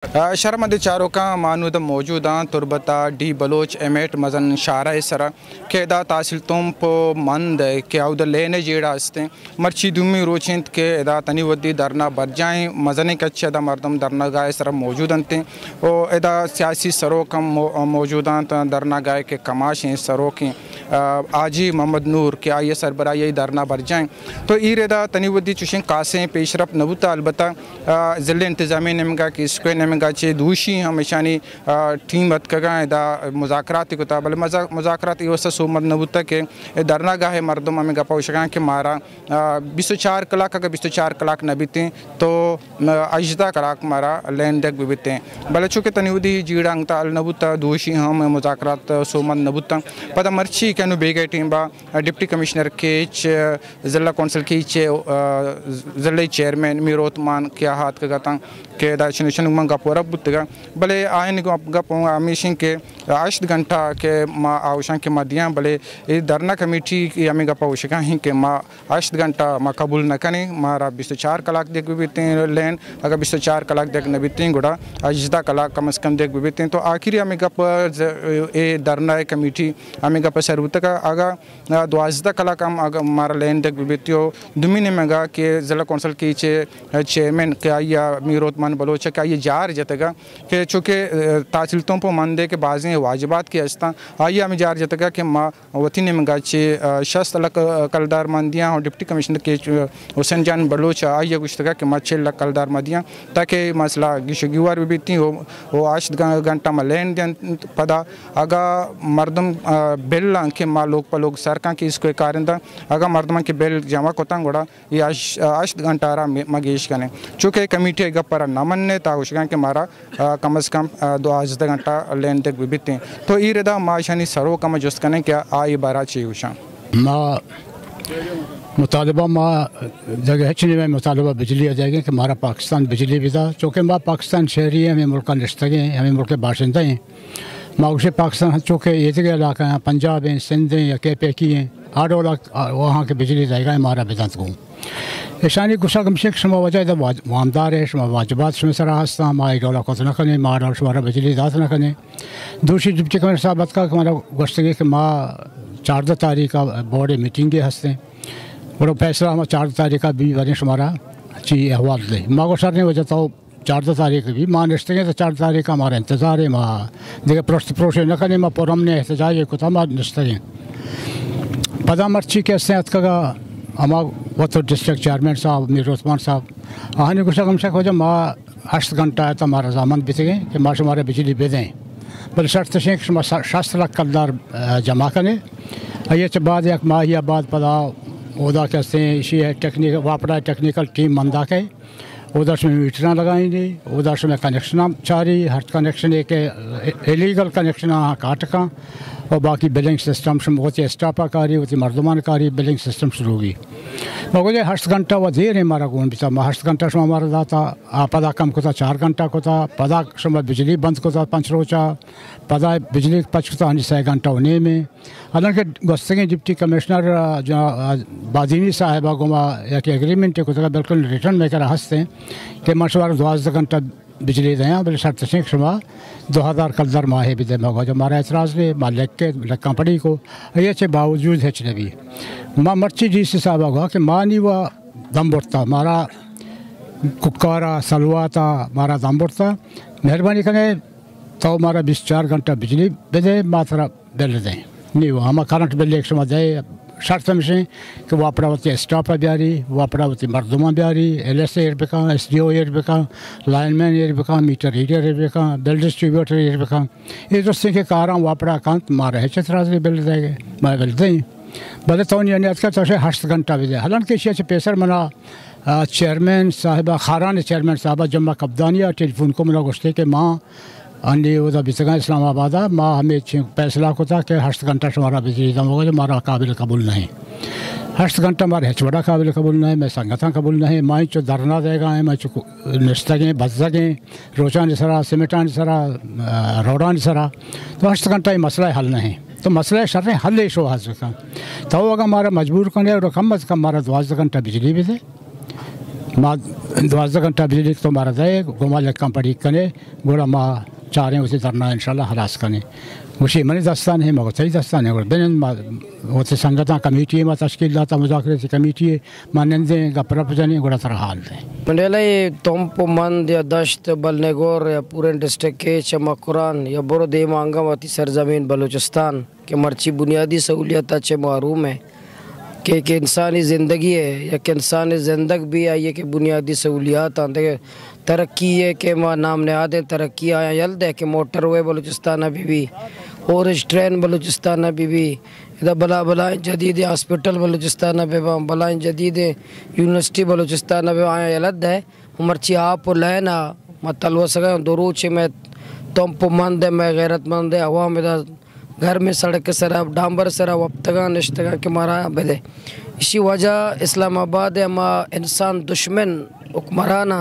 शर्मद चारोका मानूद मौजूदा तुरबता D Bloch एमेट मजन शारा सरा केदा तासिल तुम पो मंद के आउद लेने जेड़ा हस्ते मर्ची दुमी रोचिंत के एदा तनी वद्दी दरना बरजाएं मजने कच्चे दा मर्दम दरना गाय सरा मौजूद अंते ओ एदा सियासी सरो कम मौजूदा दरना गाय के कमाशें सरो के आजी मोहम्मद नूर के आइए सरबरा ये दरना बरजाएं तो ईरेदा तनी वद्दी चुशिंग कासें पेशरफ नबुता अलबत्ता ज़िले इंतज़ामी नमगा की स्क्वे नमगा चे दूषी हमेशानी टीम बतकगा दा मुज़ाकरात को ताबल मुज़ाकरात ये वसा सोमद नबुता के दरना गाहे मर्दम हमें गपाउशगा के मारा 24 कलाक का 24 कलाक न बीते तो अजदा कलाक मारा लैंड देख बीते बल चुके तनिवदी जीड़ांग ताल नबुता दूषी हम मुज़ाकरात सोमद नबुता पता मर्ची के बेगे टीम बा डिप्टी कमिश्नर केच ज़िला कौंसिल केच ज़िले चेयरमैन मीरोतमान क्या हाथ का गता के दाचनिशन मंगा पूरा बुतगा भले आयन को गप हमेशा के 8 घंटा के माँ आवश्यक के मदिया भले ये धरना कमेटी की हमें गप आवश्यक है कि माँ 8 घंटा माँ कबूल न करें मारा 24 कलाक देख बीते लेन अगर 24 कलाक देख न बीते गुड़ा अजदा कलाक कम से कम देख बीते तो आखिर हमें गप ये धरना कमेटी हमें गप सरबत का अगर 12 कलाक हम अगर मारा लेन देख बीते हो दुमिने मेगा के ज़िला कौंसिल की चेयरमैन क्या या मीरोतमान बलोच का ये जार जतगा कि चूँकि तासिलतों पर मंदे के बाज़ें वाजिबात के हस्ता आइए हमें जार जतगा कि माँ वती ने मंगा चे शस्त लक कलदार मंदियाँ और डिप्टी कमिश्नर के हुसैन जान बलोच आइए कुछ तक कि माँ 6 लाख कलदार मंदियाँ ताकि मसला गिशुगिवार भी बीती हो वो 8 घंटा में लेन देन पदा अगा मर्दम बिल के माँ लोग पर लोग सरकार की इसको कारिंदा अगा मर्दम के बिल जमा कोता गोड़ा ये 8 घंटा रहा मगेश कने चूँकि कमेटी गप्पर नमन ने ताउशगा के मारा कम से कम 12 घंटा लेन तक बीते तो ई रेदा माशानी सरो कम जुस्त कने क्या आई बारा चाहिए माँ मुतालबा माँ जगह हचने में मुतालबा बिजली आ जाएगी कि हमारा पाकिस्तान बिजली भी था चूँकि माँ पाकिस्तान शहरी है हमें मुल्क का नश्तगे हैं हमें मुल्क के बाशिंदे हैं माँ उसे पाकिस्तान चूँकि ये जगह इलाका हैं पंजाब हैं सिंध हैं या के पैकी हैं 8 लाख वहाँ के बिजली जाएगा हमारा बेदांत को ईशानी गुस्सा कम से कम वजह तो वामदार है शुमा वाजिबात शुमा सरा हस्ता माँ डोला को न करें माँ डोल शुमारा बिजली दात न करें दूसरी डिप्टी कमिश्नर साहब का हमारा गश्तगी कि माँ 4 तारीख का बोर्ड मीटिंग के हंसते बड़ो फैसला हम 4 तारीख का भी बने शुमारा अच्छी अहवाल दे माँ को सर ने वजह तो 4 तारीख भी माँ नश्ते तो 4 तारीख का हमारा इंतज़ार है माँ देखे प्रोश न करें माँ पुरम ने एहतजाज को था माँ नश्ते पदा मर्ची के हंसते का हमारा वो तो डिस्ट्रिक्ट चेयरमैन साहब मीरोतमान साहब आने कुछ कम से हो जाए माँ 8 घंटा है तो हमारा सामान बीत गए कि माँ हमारे बिजली बेदें बल शर्त से 7 लाख कलदार जमा करें ये बाद एक माह या बाद पता उदा कैसे इसी है टेक्निकल वापरा टेक्निकल टीम मंदा के उधर से मीटर लगाएंगे उधर से कनेक्शन चारी हर कनेक्शन एक इलीगल कनेक्शन काट का और बाकी बिलिंग सिस्टम होती स्टापाकारी होती मर्दमानकारी बिलिंग सिस्टम शुरू होगी मगर 8 घंटा वो देर है हमारा कौन भी 8 घंटा से हमारा दाता पदा कम को था 4 घंटा को था पदा समय बिजली बंद को था 5 रोचा पदा बिजली पच को था 6 घंटा होने में हालांकि गस्तगे डिप्टी कमिश्नर जो बादीनी साहिबा गुमा या कि एग्रीमेंट को था बिल्कुल रिटर्न में कर हंसते कि मशवार 12 घंटा बिजली दें बल्कि शर्त से शुमा 2000 कलदार माहे भी दे मगा जो हमारा एतराज़ ने माँ लिख के लक्का पड़ी को ये चे बावजूद है चले भी माँ मर्ची जी से साहब होगा कि माँ नहीं वह दम बढ़ता मारा कुकारा सलवा था मारा दम बढ़ता मेहरबानी करें तो हमारा 24 घंटा बिजली दे मात्रा बिल दें नहीं वो हमारा करंट बिल एक समय दे शर्त में से कि वो अपरावती स्टाफ ब्यारी वो अपरावती मर्दमा ब्यारी LS इरबिका SDO इरबिका लाइनमैन इरबिका मीटर रीडर इरबिका बिल डिस्ट्रीब्यूटर इरबिका ये जो से के कारण वो अपरा कांत मारे है चतराज बिल देंगे मैं बिल दें भले तो नहीं आज का तो 8 घंटा भी दे हालांकि इसी पेशर मना चेयरमैन साहिबा खारान चेयरमैन साहिबा जम्मा कब्दानिया टेलीफोन को मिला गुस्ते के माँ अंडी उधर बिचगा इस्लामाबाद माँ हमें फैसला को था कि 8 घंटा से हमारा बिजली दम होगा जो हमारा काबिल कबूल नहीं 8 घंटा हमारे हेचवड़ा काबिल कबूल नहीं मैं संगठन कबूल नहीं माँ जो धरना देगा है मैं चुक नश्तगें बजगें रोचा नहीं सरा सिमटा नहीं सरा रोड़ा नहीं सरा तो 8 घंटा ये मसला हल नहीं तो मसला शर हल शो हाजिर का तो अगर हमारा मजबूर करने और कम अज़ कम हमारा 12 घंटा बिजली भी दे ما 12 घंटा बिजली तो मारा जाए गोमा लक्कम पड़ी कने गोड़ा मा चारें उसे धरना इंशाल्लाह हलास कने मुशी मनी दस्तान है मगर सही दस्तान है और बेन मा उसे संगठन कमेटी मा तश्कील दाता मुज़ाकरे की कमेटी मानंदे का प्रपोजल गोड़ा तरह हाल है मंडेला तोंपो मंद या दश्त बलनेगोर या पूरे डिस्ट्रिक्ट के चमा कुरान या बोरो दे मांगावती सरजमीन बलूचिस्तान के मर्ची बुनियादी सहूलियत अच्छे महरूम है कि इंसानी ज़िंदगी है या कि इंसानी ज़िंदगी भी आई कि बुनियादी सहूलियात आते तरक्की है कि माँ नाम ने आदे तरक्की आया जल्द है कि मोटर वे बलूचिस्तान अभी भी और ट्रेन बलूचिस्तान अभी भी इधर बला बलाएँ जदीद हॉस्पिटल बलूचिस्तान अभी बलाएँ जदीद यूनिवर्सिटी बलूचिस्तान अभी आया जल्द है मर्ची आप लेना मतलब सगा दुरूच में तुम मंद है मैं गैरतमंद है हवा में घर में सड़क के सरा डांबर सरा वप्तगा निश्तगा के मारा बदे इसी वजह इस्लामाबाद है मा इंसान दुश्मन हुक्मराना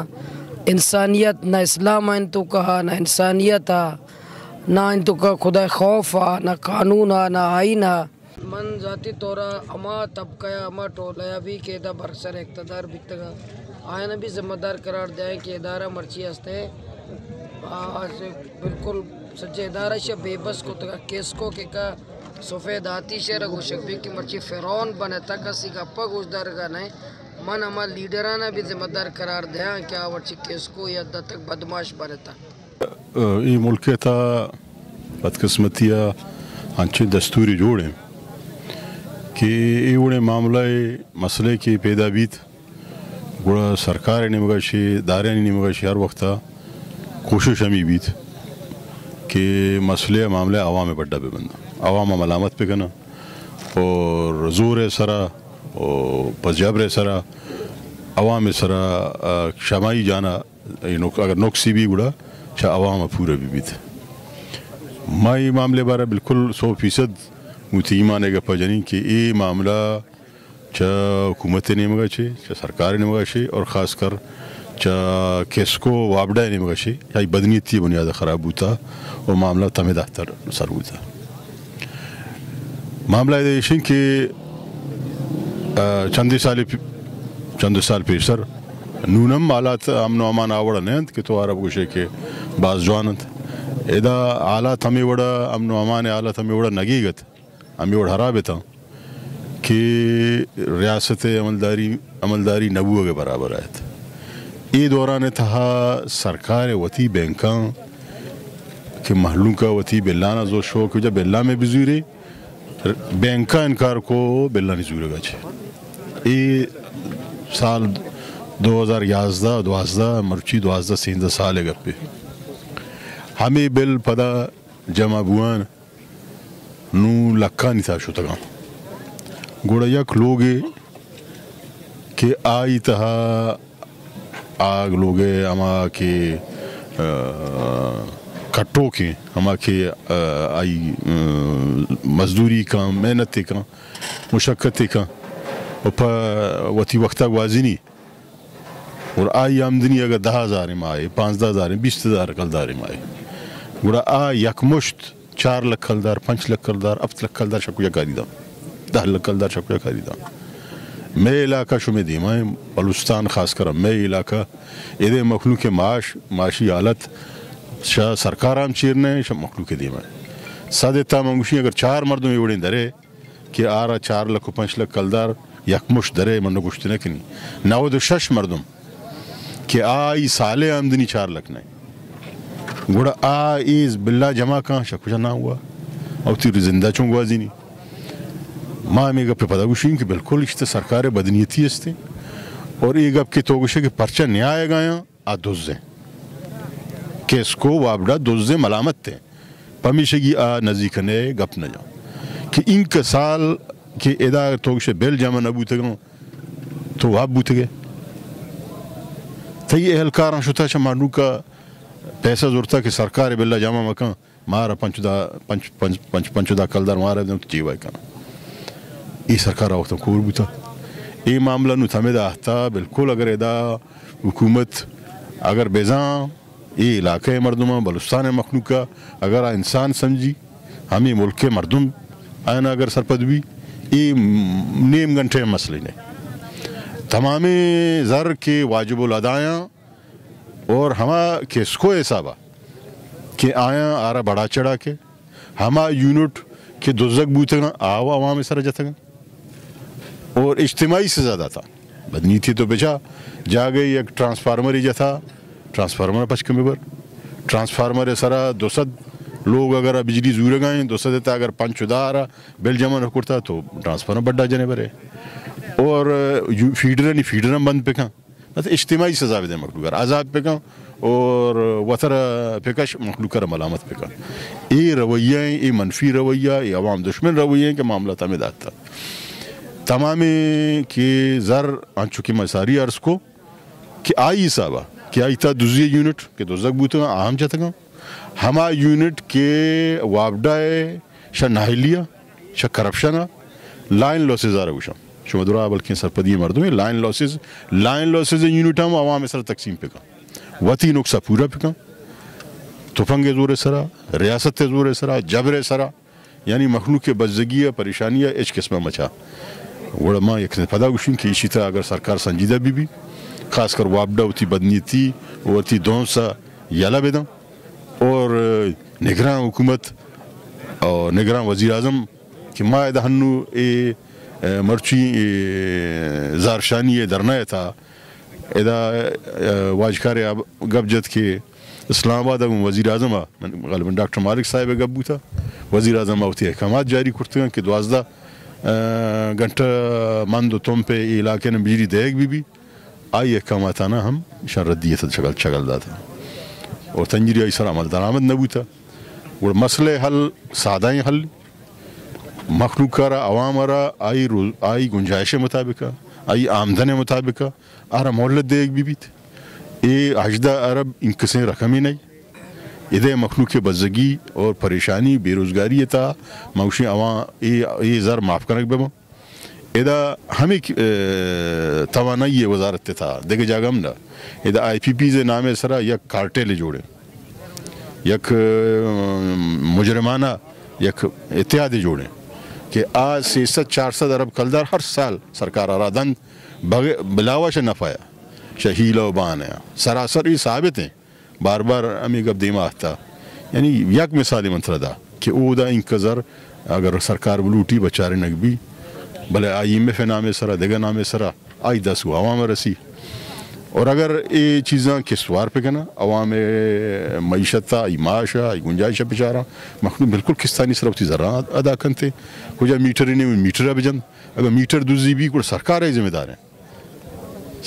इंसानियत ना इस्लाम इन तो कहा ना इंसानियत ना इन तो का खुदा खौफ ना कानून ना आइन मन जाती तोरा अमा तबका अमा टोला भी के दा बरसर इक़्तिदार बितगा आयन भी जिम्मेदार करार दे कि इदारा मर्ची हस्ते बिल्कुल सच्चे इदारा से बेबस को तक केस को के का सफ़ेद आती शेर गोशक भी की मर्ची फ़िरौन बने तक सी का पग उजदार का नहीं मन हमार लीडराना भी जिम्मेदार करार दे क्या मर्ची केस को या तक बदमाश बने तक ये मुल्क था बदकिस्मतिया अच्छे दस्तूरी जोड़े कि ये उड़े मामला मसले की पैदाबीत गुड़ा सरकार ने मगाशी दारे ने मगाशी हर वक्त कोशिश हमी बीत कि मसले मामले आवाम बड्डा पे बंदा आवाम मलामत पे करना और ज़ोर सरा और पजबर सरा आवाम सरा शमाई जाना अगर नुक्सी भी गुड़ा चाह आवाम पूरा भी थे माई मामले बारा बिल्कुल 100% मुझे ईमान है पजनी कि ये मामला चाह हुकूमत ने मगाशी चाह सरकार ने मगाशी और ख़ास कर चाह किसको वापडा ने मगाशी या बदनीयती बुनियाद ख़राब होता और मामला तमें दातर सर होता मामला ये कि चंद साल पेशर नूनम हालात अमन अमान आवड़ा नहीं कि तो आरब गोशे के बाज जवानत एदा हालात हमें वड़ा अमन अमान हालात हमें वड़ा नगीगत हमें वड़ा हराब था कि रियासत अमलदारी नबूआ के बराबर आयत ये दौरान था सरकार वती बैंका के महलू का वती बिल्लाना जो शो कि जब बिल्ला में बिजूरे बैंका इनकार को बिल्ला नहीं जूरेगा ये साल 2011-12 मर्ची 2013 साल है गप्पे हमें बिल पदा जमा बुआन नू लक्का नहीं था शुतगा गुड़यक लोगे कि आई तहा आग लोगे अमा के कट्टो के अमा के आई मजदूरी का मेहनत का मुशक्क़त का वती वक्ता वाजिनी और आई आमदनी अगर 10,000 में आए 15,000 20,000 कलदार में आए गुड़ा आ यकमुश्त 4 लाख कलदार 5 लाख कलदार 8 लाख कलदार शकुया खरीदा 10 लाख कलदार शकुया खरीदा मैं इलाका शुमे दीमा है बलूचिस्तान खास कर मैं इलाका ये मखलू के माशी हालत शाह सरकार आम चीरने शाह मखलू के दीमा है सादेता मंगुशी अगर 4 मर्दों में उड़े दरे कि आ रहा 4 लाख 5 लाख कलदार यकमुश दरे मनो कुछ नहीं कि नहीं ना वो तो शश मर्दम कि आई साले आमदनी 4 लाख नहीं गुड़ा आ इस बिल्ला जमा कहाँ शकुशा ना हुआ और तेरी जिंदा चुंगवाजी नहीं माँ में गप पता गुशी कि बिल्कुल इश्ते सरकार बदनीयती हस्ते और ये गप की तो गुशे कि पर्चा न्याय गाया आ दुज़े केस को वापडा दुज़े मलामत थे पमीशगी आ नज़ीक ने गप न जाओ कि इनके साल के एदा तो गुशे बेल जमा न बूते गो तो वाप बूते गए तो ये एहलकार शुता शमानू का पैसा ज़रूरता कि सरकार बिल्ला जमा मकान मारा पंचुदा कलदार मारा तो जीवा का ये सरकार वक्त कोर बुता ये मामला नु थमेदा आता बिल्कुल अगर एदा हुकूमत अगर बेजा ये इलाके मर्दुमा बलूचिस्तान मखलूक का अगर इंसान समझी हमें मुल्क के मर्दुम आना अगर सरपद भी ये नीम घंटे मसले ने तमाम ज़र के वाजिबुल अदायाँ और हमा किसको हिसाबा कि आया आरा बड़ा चढ़ा के हमा यूनिट के दुज़क बूतेगा आवा अवाम सर जतगा और इज्तिमाई से ज़्यादा था बदनी थी तो बेचा जा गई एक ट्रांसफार्मर ही जथा ट्रांसफार्मर पच के मेबर ट्रांसफार्मर सरा 200 लोग अगर बिजली जूर गए 200 देता अगर 5 उदारा बिल जमा न करता तो ट्रांसफार्मर बड्डा जने बरे और फीडर नहीं फीडर बंद पे कहाँ मतलब इज्तिमाई सजा दे मखलूकर आज़ाद पे कहाँ और वतर पे कश मखलूकर मलामत पे कहाँ ये रवैया ये मनफी रवैया ये अवाम दुश्मन रवैया के मामला था में दाता तमाम के ज़र आ चुकी मसारी अर्ज़ को कि आई साबा कि आई था दूसरी यूनिट के दोजक बूते अहम जतगा हमा यूनिट के वापडाए शा नाहिलिया शा करप्शन लाइन लॉसेज आ रहा शुमदुरा बल्कि सरपदी मर्दों में लाइन लॉसेज यूनिट हम अवाम सर तकसीम पे का वती नुक्सा पूरा पे का तुफंग ज़ोर सरा रियासत ज़ोर सरा जबर सरा यानी मखलूक के बज़गी परेशानियाँ इस किस्म मचा वड़मा एक पदा गुशिन की इसी तरह अगर सरकार संजीदा भी खासकर वापडा उती बदनीति वती दोंसा याला बेदम और निगरान हुकूमत और निगरान वज़ीर आज़म कि मायद हन्नू ए मर्ची ज़ारशानी ये दरना था इदा वाजकार गबजत के इस्लामाबाद वज़ीर आज़म ग़ालिबन डॉक्टर मालिक साहिब गब्बू था वज़ीर आज़म उती अहकामात जारी करते हैं कि 12 घंटा मंद तुम पे इलाके ने बिजली देग भी आई अहकामात आना हम शरदियत शगल था और तंजीरी आई सर अमल दरामद नबू था और मसले हल सादाई हल मखलूक अवाम आई गुंजाइश मुताबिक आई आमदन मुताबिक आरा मोहल्लत देग भी थे ये अजदा अरब इनकसें रकम ही नहीं इधे मखलूक के बज़गी और परेशानी बेरोज़गारी था मौशी अवा ये ज़र माफ़ करने बेमा इदा हमें तवानाई ये वजारत था देखे जागम ना इदा IPP से नामे सरा यक कार्टेल जोड़े यक मुजरमाना यक इत्यादि जोड़े कि आज 600-400 अरब कलदार हर साल सरकार आराधन बिलावा से नफाया शहीला बान है सरासर ये साबित हैं बार बार हमें गब देमा आता यानी यक मिसाली मंत्रदा कि ओदा इंकज़र अगर सरकार बलूटी बचारे नकबी भले IMF नामे सरा देगा नामे सरा आई 10 अवाम रसी और अगर ये चीज़ें किसवार पे कहना अवाम मीशत माशा गुंजाइश बेचारा मखलूक बिल्कुल किस्तानी सरफती ज़रा अदा करते कुछ मीटर ही नहीं मीटर बजन अगर मीटर दूसरी भी कोई सरकार है जिम्मेदार है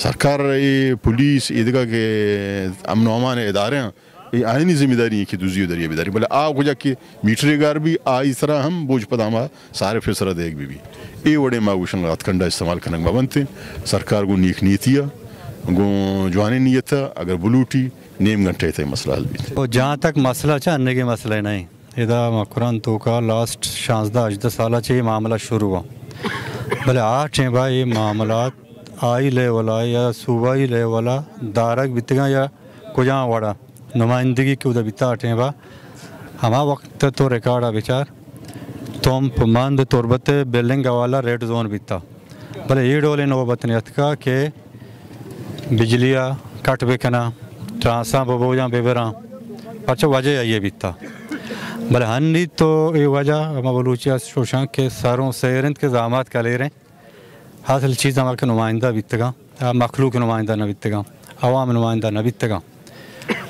सरकार ये पुलिस ईदगाह के अमन अमान इदारे हैं ये आइनी जिम्मेदारी है कि दूसरी उधर ये बेदारी बोले आ हो जा कि मीटर गार भी आ इस तरह हम बोझ पदामा सारे फैसला देख भी ये बड़े मागूशन हथकंडा इस्तेमाल करने बनते सरकार को नीक नीतियाँ गो जवानी नीयत था अगर बलूटी नेम घंटे थे मसला हल भी और जहाँ तक मसला चाहने के मसले नहीं इदा मकुरान तो का लास्ट 15-18 साल ये मामला शुरू हुआ भले 8 भाई ये मामला आई ले वाला या सूबाई ले वाला दारक बितगा या कुजा वाड़ा नुमाइंदगी के उधर बिता 8 बा हमा वक्त तो रिकॉर्ड विचार तुम मंद तुरबत बिल्डिंग वाला रेड जोन बिता भले ये डोले नौबत नियत का के बिजलियाँ कट बेकना ट्रांसा बबोजा बेबरा अच्छा वजह ये बिता भले हन्नी तो ये वजह हम बलूचिया शोशा के सारों सेरंत के जामात का ले रहे हासिल चीज़ हमारे नुमाइंदा बितगा मखलूक नुमाइंदा न बितगा अवाम नुमाइंदा न बितगा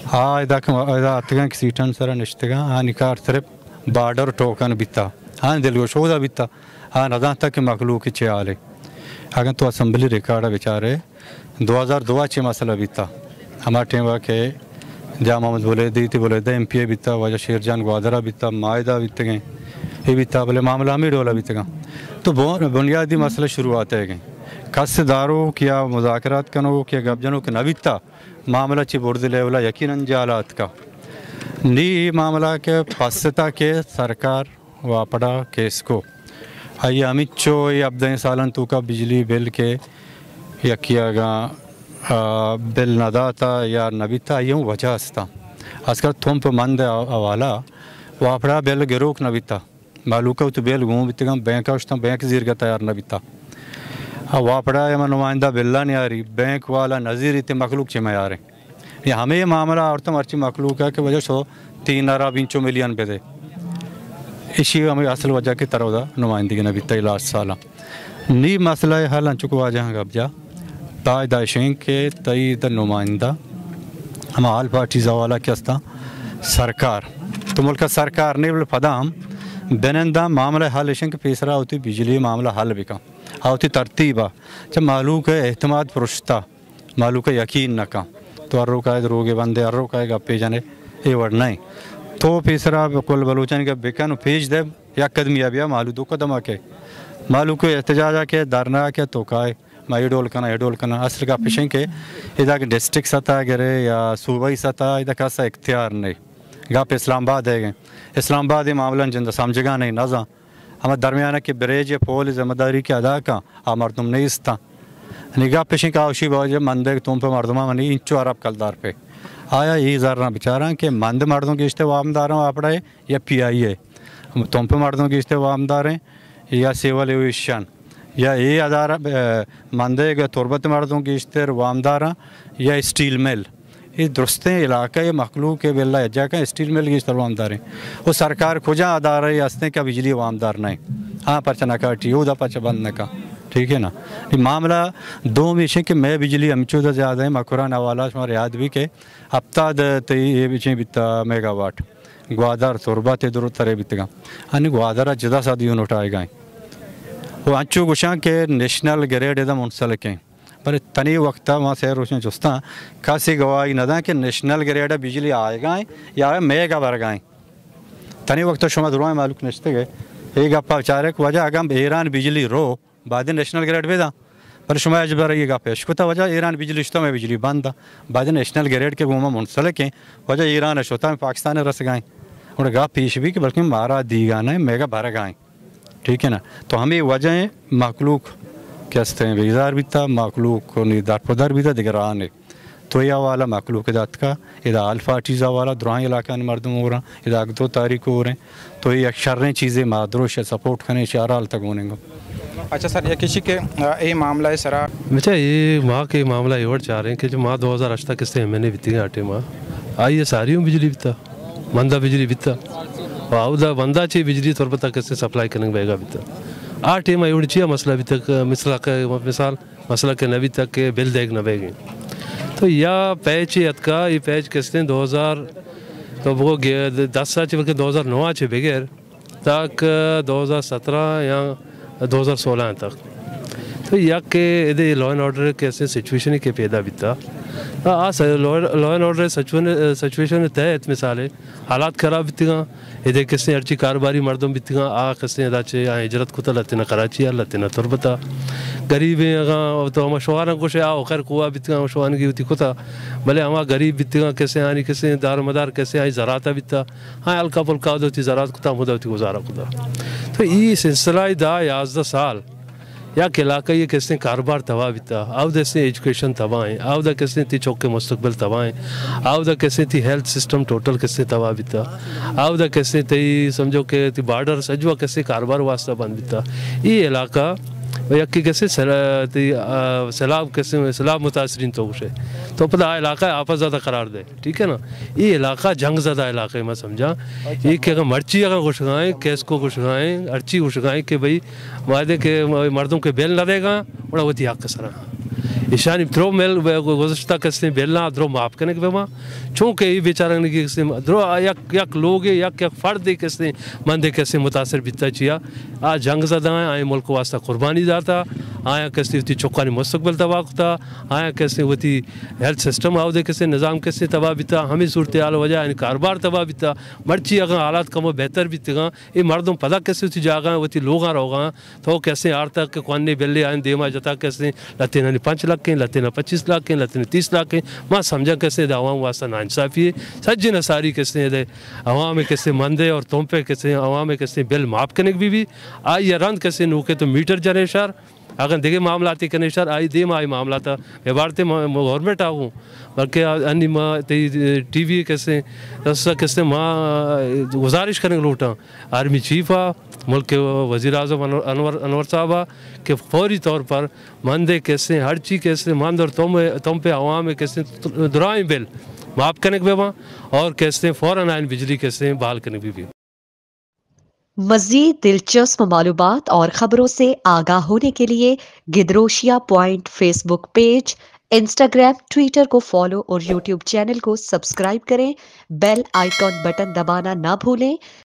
हाँ इदा अतगा की सीटन सर निश्तगा हाँ निकार सिर्फ बार्डर टोकन बिता हाँ दिल को शोदा बिता हाँ नज़ा तक मखलूक चे आले अगर तो असम्बली रिकॉर्ड बेचारे 2002 चे मसला बीता हमारे टेम के जा मोहम्मद बोले दी थी बोले MPA बीता वजह शेरजान ग्वादरा बीता मायदा बीत गए ये बीता बोले मामला में डोला बीत गया तो बुनियादी मसले शुरुआत है गए कसदारों किया मुज़ाकरात कनो किया गबजनों के न बीता मामला ची बुर्द लेवला यकीनन जालात का नी मामला के फसता के सरकार वापड़ा केस को आइए अमित चो ये अब सालन तो का बिजली बिल के या किया गा बिल नदा था या नबी था यूँ वजह हस्ता आजकल तुम पे मंद वाला वापड़ा बिल गिरोक नबी था मालूका तो बिल घूम बीतगा बैंक उसता बैंक जीर का तैयार नबी था واپڑا یا نمائندہ بلّہ نہیں آ رہی بینک والا نظیر اتنے مخلوق چھ میں آ رہے ہیں یہ ہمیں یہ معاملہ اور تو مرچی مخلوق ہے کہ وجہ سو 3 ارب 5 ملین پہ دے اسی ہمیں اصل وجہ کی طرح دا نمائندگی نبی تی لاسٹ سالہ نی مسئلہ حل انچکو واجہ گب جا تاج دائشیں کے تئی دا نمائندہ ہم آل پارٹی زوالا کیستا سرکار تو ملک سرکار نے پدا ہم بینندہ معاملہ حل اشن کے پیسرا ہوتی بجلی معاملہ حل بکا ہوتی ترتیبہ جب معلوم ہے اعتماد پرشتہ معلوم ہے یقین نکا تو ارو کا روگے بندے ارو کا گپے جانے یہ ورڈ نہیں تو پیسرا کل بلوچن کا بکن پیج دے یا قدمی ابیا معلوم 2 قدم کے معلوم کو احتجاج کے دھرنا کے تو کائے میں یہ ڈول کرنا اصل کا پیشن کے ادھا کہ ڈسٹرکٹ سطح گرے یا صوبائی سطح ادھا کاسا اختیار نہیں گاپ اسلام آباد ہے گئے اسلام آباد یہ معاملہ جندہ سمجھگا نہیں نظام ہمیں درمیانہ کے بریج یا پول ذمہ داری کے ادا کا مردم نہیں استا نگاہ پیشن کا اوشی باوجہ مندے تم پہ مردمہ منی انچو عرب کلدار پہ آیا یہ ذرنا بچارا کہ مند مردوں کی اشتے وامدار ہیں آپ رہے یا پی آئی ہے تم پہ مردوں کی اشتے وامدار ہیں یا سیول ایویشن یا یہ ادارہ مندے کے تربت مردوں کی اشتے وامدار ہیں یا اسٹیل میل یہ درستیں علاقہ یہ مخلوق کے بلّہ اجا کا اسٹیل میل کی اشتر وامدار ہیں وہ سرکار کھجا ادارہ یہ ہستے کا بجلی وامدار نہیں ہاں پرچہ نہ کاٹی وہ دا پرچہ بند نہ کا ٹھیک ہے نا یہ معاملہ 2 میشیں کہ میں بجلی امچو دا زیادہ ہے مقران حوالہ شمار یاد بھی کہ ہفتہ تی یہ بیچیں بیتا میگا واٹ گوادر تربہ تے درو ترے بیتگا ہنی گوادر جدا سا یونٹ آئے گائیں وہ انچو گوشاں کے نیشنل گریڈ ادھا منسلک ہیں پر تنی وقتہ وہاں سیر روشن چستاں کاسی گواہی نہ دا کہ نیشنل گریڈ بجلی آئے گائیں یا میگا بھر گائیں تنی وقتہ شما دروائیں معلوم نشتے گئے ایک اپا چارے کو وجہ اگم ایران بجلی رو بعد نیشنل گریڈ بھی دا پر شما اجبر یہ گا پیش کو تا وجہ ایران بجلی شتا میں بجلی بند دا بعد نیشنل گریڈ کے گوما منسلک ہیں وجہ ایران شتا میں پاکستان رس گائیں اور گا پیش بھی کہ بلکہ مارا دی گانا ہے میگا بھر گائیں ٹھیک ہے نا تو ہمیں وجہ مخلوق کہتے ہیں بیدار بیتا مخلوق دار پدر بیتا دیگر آنے تو یہ والا مخلوق دات کا ادھا الفا چیزا والا دراہیں علاقہ مردم ہو رہا ادھا 2 تاریخ ہو رہے ہیں تو یہ اکشریں چیزیں مادروش سپورٹ کرنے اشارہ تک ہونے گا اچھا سر یہ کسی کے یہ معاملہ ہے سرا بچہ یہ ماں کے معاملہ یہ چاہ رہے ہیں کہ جو ماں 2008 تک اس میں نے بیتی آٹے ماں آئی ہے ساری بجلی بیتا مندہ بجلی بیتا آؤدہ بندہ چاہیے بجلی طور پر تک اسے سپلائی کرنے بے گا بیتا آٹے ماں ایوڑی چاہیے مسئلہ بھی تک مثال مسئلہ کے نبی تک کے بل دیکھ نہ بے گئے تو یا پیچ اتکا یہ پیچ کستے ہیں 2000 تو وہ 10 سال چاہیے 2009 چاہیے بغیر تک 2017 یا 2016 تک تو یا کہ ادھے لا اینڈ آرڈر کیسے سچویشن کے پیدا بیتا لا اینڈ آرڈر سچویشن تحت مثال ہے حالات خراب بیتی گا ادھے کسے ارچی کاروباری مردم بیتی گا کسے ادا چے ہجرت کتا لتینا کراچی لتینا تربتا غریب ہیں تو ہما شوہران کو خیر قوا بیتی گا شوہران کی ہوتی کتا بھلے ہما غریب بیتی گا کیسے آنی کسے دار مدار کیسے آئی زراعتا بیتا ہاں الکا پلکا ہوتی زراعت کتا مدہ ہوتی گزارا کتا تو یہ سلسلہ دا 11 سال یا کہ علاقہ یہ کیسے کاروبار تباہ بیتا آو دا کیسے ایجوکیشن تباہ ہیں آو دا کیسے تی چوک کے مستقبل تباہ ہیں آو دا کیسے تی ہیلتھ سسٹم ٹوٹل کیسے تباہ بیتا آو دا کیسے تی سمجھو کہ تی بارڈر سجوا کیسے کاروبار واسطہ بند بیتا یہ علاقہ یکی کیسے سیلاب کیسے سیلاب متاثرین تو گوشے تو پتہ علاقہ آپس زیادہ قرار دے ٹھیک ہے نا یہ علاقہ جنگ زدہ علاقہ میں سمجھا یہ کہ اگر مرچی اگر گوشگائیں کیس کو گوشگائیں ارچی گوشگائیں کہ بھئی معاہدے کے مردوں کے بیل نہ دے گا بڑا وہ تھی حق کسرا ایشانی درو میل گزشتہ کسنے بیلنا درو معاف کرنے کے بیما چونکہ یہ بیچارہ کی کسنے درو یک لوگ یک فرد کسنے مندے کسنے متاثر بیتا چیا آج جنگ زدہ ہیں آئیں ملک واسطہ قربانی داتا آیا کسنے ہوتی چوکانی مستقبل تباہ کتا آیا کسنے ہوتی ہیلتھ سسٹم آو دے کسنے نظام کسنے تباہ بیتا ہمیں صورتحال وجہ یعنی کاروبار تباہ بیتا مرچی اگر حالات کم و بہتر بیتے گا یہ مردم پتہ کسنے ہوتی جاگا ہوتی لوگاں رو گا تو کسنے آرتا کہ قواننے بیلے آئیں دیما جتا کسنے لتینا 5 لاکھ ہیں لتینا 25 لاکھ ہیں لتینا 30 لاکھ ہیں ماں سمجھا کسنے دے عوام واسطہ ناانصافی ہے سجی نساری کسنے دے عوام کسنے مندے اور تم پہ کسنے عوام کسنے بل معاف کرنے بھی آئی یا رند کسنے نوکے تو میٹر جنے شار अगर देखे मामलाती कनेक्शन आई दे माई मामला था व्यवहारते गवर्नमेंट आऊँ बल्कि अन्य माँ टीवी कैसे रस्ता कैसे माँ गुजारिश करेंगे लूटा आर्मी चीफ आ मुल्क के वज़ीर आज़म अनवर साहब आ कि फौरी तौर पर मंदे कैसे हर चीज़ कैसे मंद और तुम पे आवाम में कैसे दुराई बिल माफ़ करने के वहाँ और कैसे फ़ौरन आइन बिजली कैसे बहाल करने भी। मज़ीद दिलचस्प मालूमात और ख़बरों से आगाह होने के लिए Gedrosia point Facebook page, Instagram, Twitter को फॉलो और यूट्यूब चैनल को सब्सक्राइब करें। बेल आइकॉन बटन दबाना ना भूलें